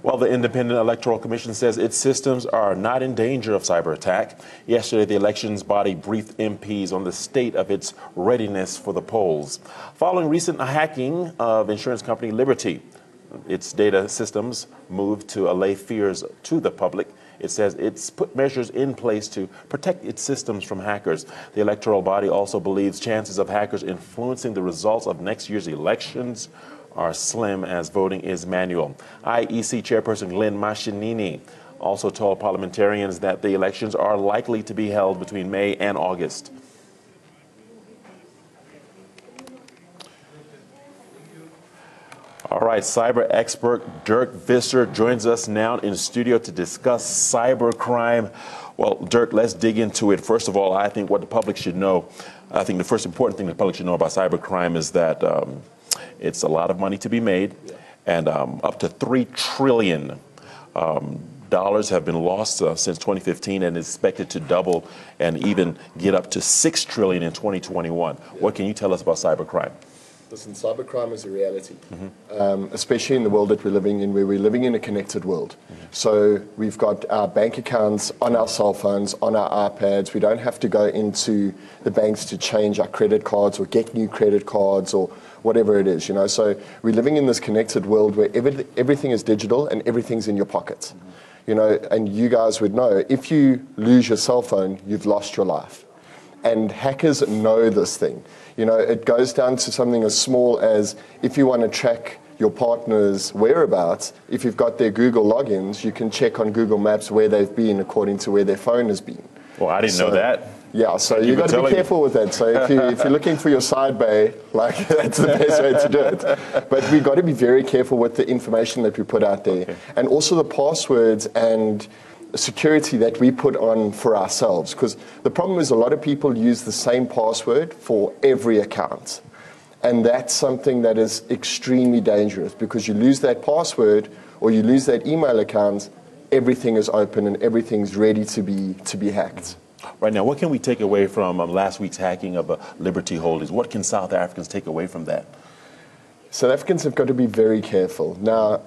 Well, the Independent Electoral Commission says its systems are not in danger of cyber attack. Yesterday, the elections body briefed MPs on the state of its readiness for the polls. Following recent hacking of insurance company Liberty, its data systems moved to allay fears to the public. It says it's put measures in place to protect its systems from hackers. The electoral body also believes chances of hackers influencing the results of next year's elections are slim, as voting is manual. IEC Chairperson Glenn Mashinini also told parliamentarians that the elections are likely to be held between May and August. All right, cyber expert Dirk Visser joins us now in studio to discuss cyber crime. Well, Dirk, let's dig into it. First of all, I think what the public should know, I think the first important thing the public should know about cyber crime is that it's a lot of money to be made, and up to $3 trillion have been lost since 2015 and is expected to double and even get up to $6 trillion in 2021. What can you tell us about cyber crime? Listen, cybercrime is a reality, especially in the world that we're living in, where we're living in a connected world. So we've got our bank accounts on our cell phones, on our iPads. We don't have to go into the banks to change our credit cards or get new credit cards or whatever it is, you know. So we're living in this connected world where everything is digital and everything's in your pockets. You know, and you guys would know, if you lose your cell phone, you've lost your life. And hackers know this thing. You know, it goes down to something as small as, if you want to track your partner's whereabouts, if you've got their Google logins, you can check on Google Maps where they've been according to where their phone has been. Well, I didn't know that. Yeah, so you've got to be careful with that. So if you're looking for your side bay, like, that's the best way to do it. But we've got to be very careful with the information that we put out there. Okay. And also the passwords and security that we put on for ourselves. Because the problem is a lot of people use the same password for every account. And that's something that is extremely dangerous, because you lose that password or you lose that email account, everything is open and everything's ready to be hacked. Right now, what can we take away from last week's hacking of Liberty Holdings? What can South Africans take away from that? South Africans have got to be very careful. Now,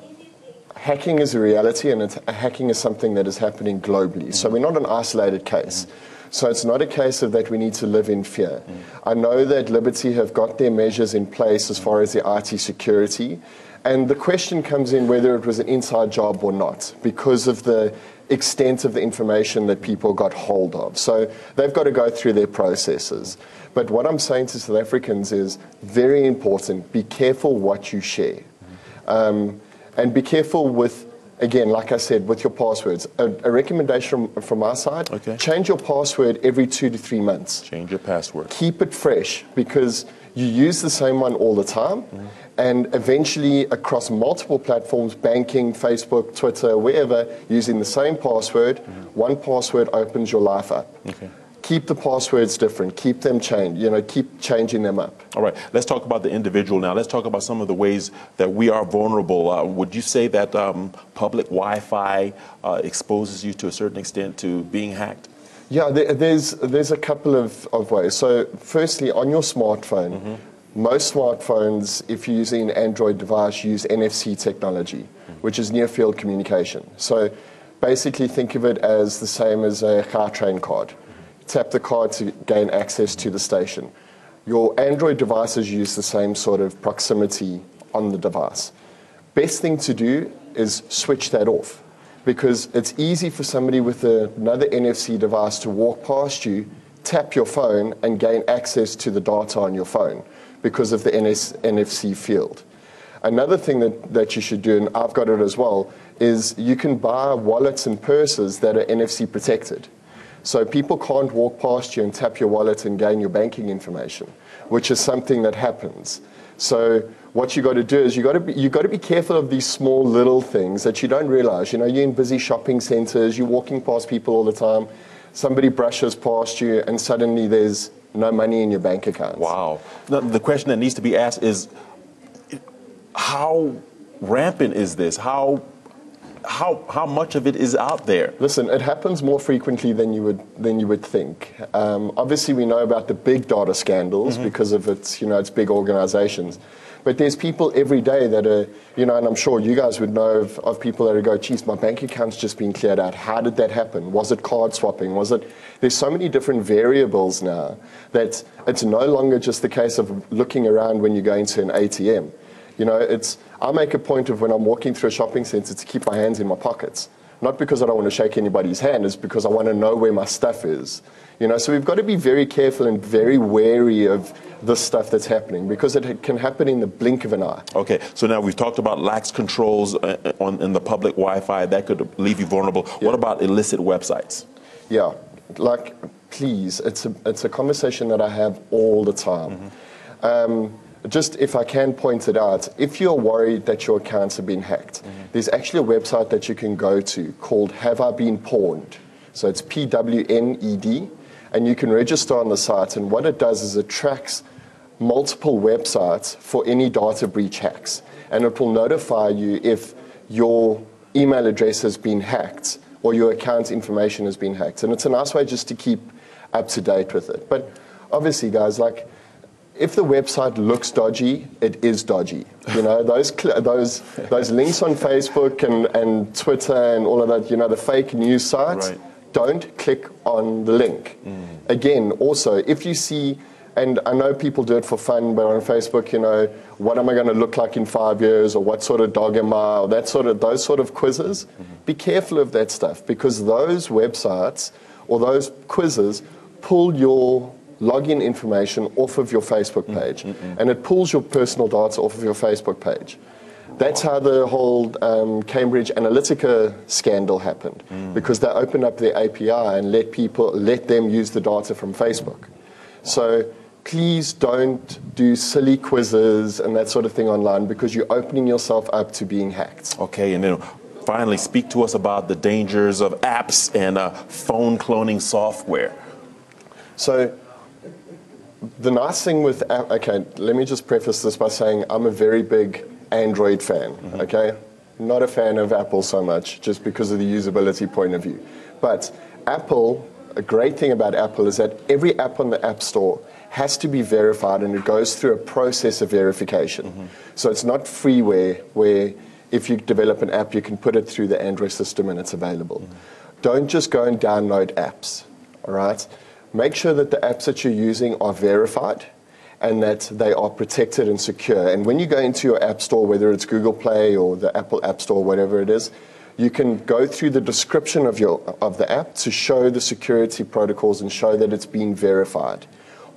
hacking is a reality, and hacking is something that is happening globally. So we're not an isolated case. So it's not a case of that we need to live in fear. I know that Liberty have got their measures in place as far as the IT security. And the question comes in whether it was an inside job or not, because of the extent of the information that people got hold of. So they've got to go through their processes. But what I'm saying to South Africans is very important. Be careful what you share. And be careful with, again, like I said, with your passwords. A recommendation from our side, change your password every 2 to 3 months. Change your password. Keep it fresh, because you use the same one all the time. And eventually, across multiple platforms, banking, Facebook, Twitter, wherever, using the same password, one password opens your life up. Keep the passwords different. Keep them changed. You know, keep changing them up. All right. Let's talk about the individual now. Let's talk about some of the ways that we are vulnerable. Would you say that public Wi-Fi exposes you to a certain extent to being hacked? Yeah, there's a couple of ways. So firstly, on your smartphone, most smartphones, if you're using an Android device, use NFC technology, which is near-field communication. So basically think of it as the same as a Gautrain card. Tap the card to gain access to the station. Your Android devices use the same sort of proximity on the device. Best thing to do is switch that off, because it's easy for somebody with another NFC device to walk past you, tap your phone, and gain access to the data on your phone because of the NFC field. Another thing that you should do, and I've got it as well, is you can buy wallets and purses that are NFC protected. So people can't walk past you and tap your wallet and gain your banking information, which is something that happens. So what you got to do is you got to be careful of these small little things that you don't realize. You know, you're in busy shopping centers, you're walking past people all the time, somebody brushes past you, and suddenly there's no money in your bank account. Wow. Now, the question that needs to be asked is, how rampant is this? How much of it is out there? Listen, it happens more frequently than you would think. Obviously, we know about the big data scandals because of its big organizations. But there's people every day that are, and I'm sure you guys would know of people that go, geez, my bank account's just been cleared out. How did that happen? Was it card swapping? There's so many different variables now that it's no longer just the case of looking around when you go into an ATM. I make a point of when I'm walking through a shopping center to keep my hands in my pockets. Not because I don't want to shake anybody's hand, it's because I want to know where my stuff is. So we've got to be very careful and very wary of this stuff that's happening, because it can happen in the blink of an eye. Okay, so now we've talked about lax controls in the public Wi-Fi. That could leave you vulnerable. Yeah. What about illicit websites? Yeah, please, it's a conversation that I have all the time. Just if I can point it out, if you're worried that your accounts have been hacked, there's actually a website that you can go to called Have I Been Pawned? So it's PWNED, and you can register on the site, and what it does is it tracks multiple websites for any data breach hacks, and it will notify you if your email address has been hacked or your account information has been hacked. And it's a nice way just to keep up to date with it. But obviously, guys, if the website looks dodgy, it is dodgy. Those links on Facebook and Twitter and all of that, the fake news sites, right. Don't click on the link. Again, also, if you see, and I know people do it for fun, but on Facebook, what am I going to look like in 5 years, or what sort of dog am I, or those sort of quizzes, be careful of that stuff, because those websites or those quizzes pull your login information off of your Facebook page, and it pulls your personal data off of your Facebook page. That's how the whole Cambridge Analytica scandal happened, because they opened up their API and let them use the data from Facebook. So please don't do silly quizzes and that sort of thing online, because you're opening yourself up to being hacked. Okay, and then finally, speak to us about the dangers of apps and phone cloning software. So the nice thing with let me just preface this by saying I'm a very big Android fan, okay? Not a fan of Apple so much, just because of the usability point of view. But Apple, a great thing about Apple is that every app on the App Store has to be verified, and it goes through a process of verification. So it's not freeware, where if you develop an app, you can put it through the Android system and it's available. Don't just go and download apps, all right? Make sure that the apps that you're using are verified and that they are protected and secure. And when you go into your App Store, whether it's Google Play or the Apple App Store, whatever it is, you can go through the description of the app to show the security protocols and show that it's been verified.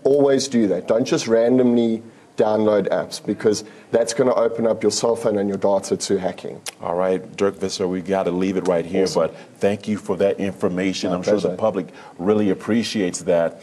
Always do that. Don't just randomly download apps, because that's going to open up your cell phone and your data to hacking. All right, Dirk Visser, we got to leave it right here, awesome. But thank you for that information. I'm sure the public really appreciates that.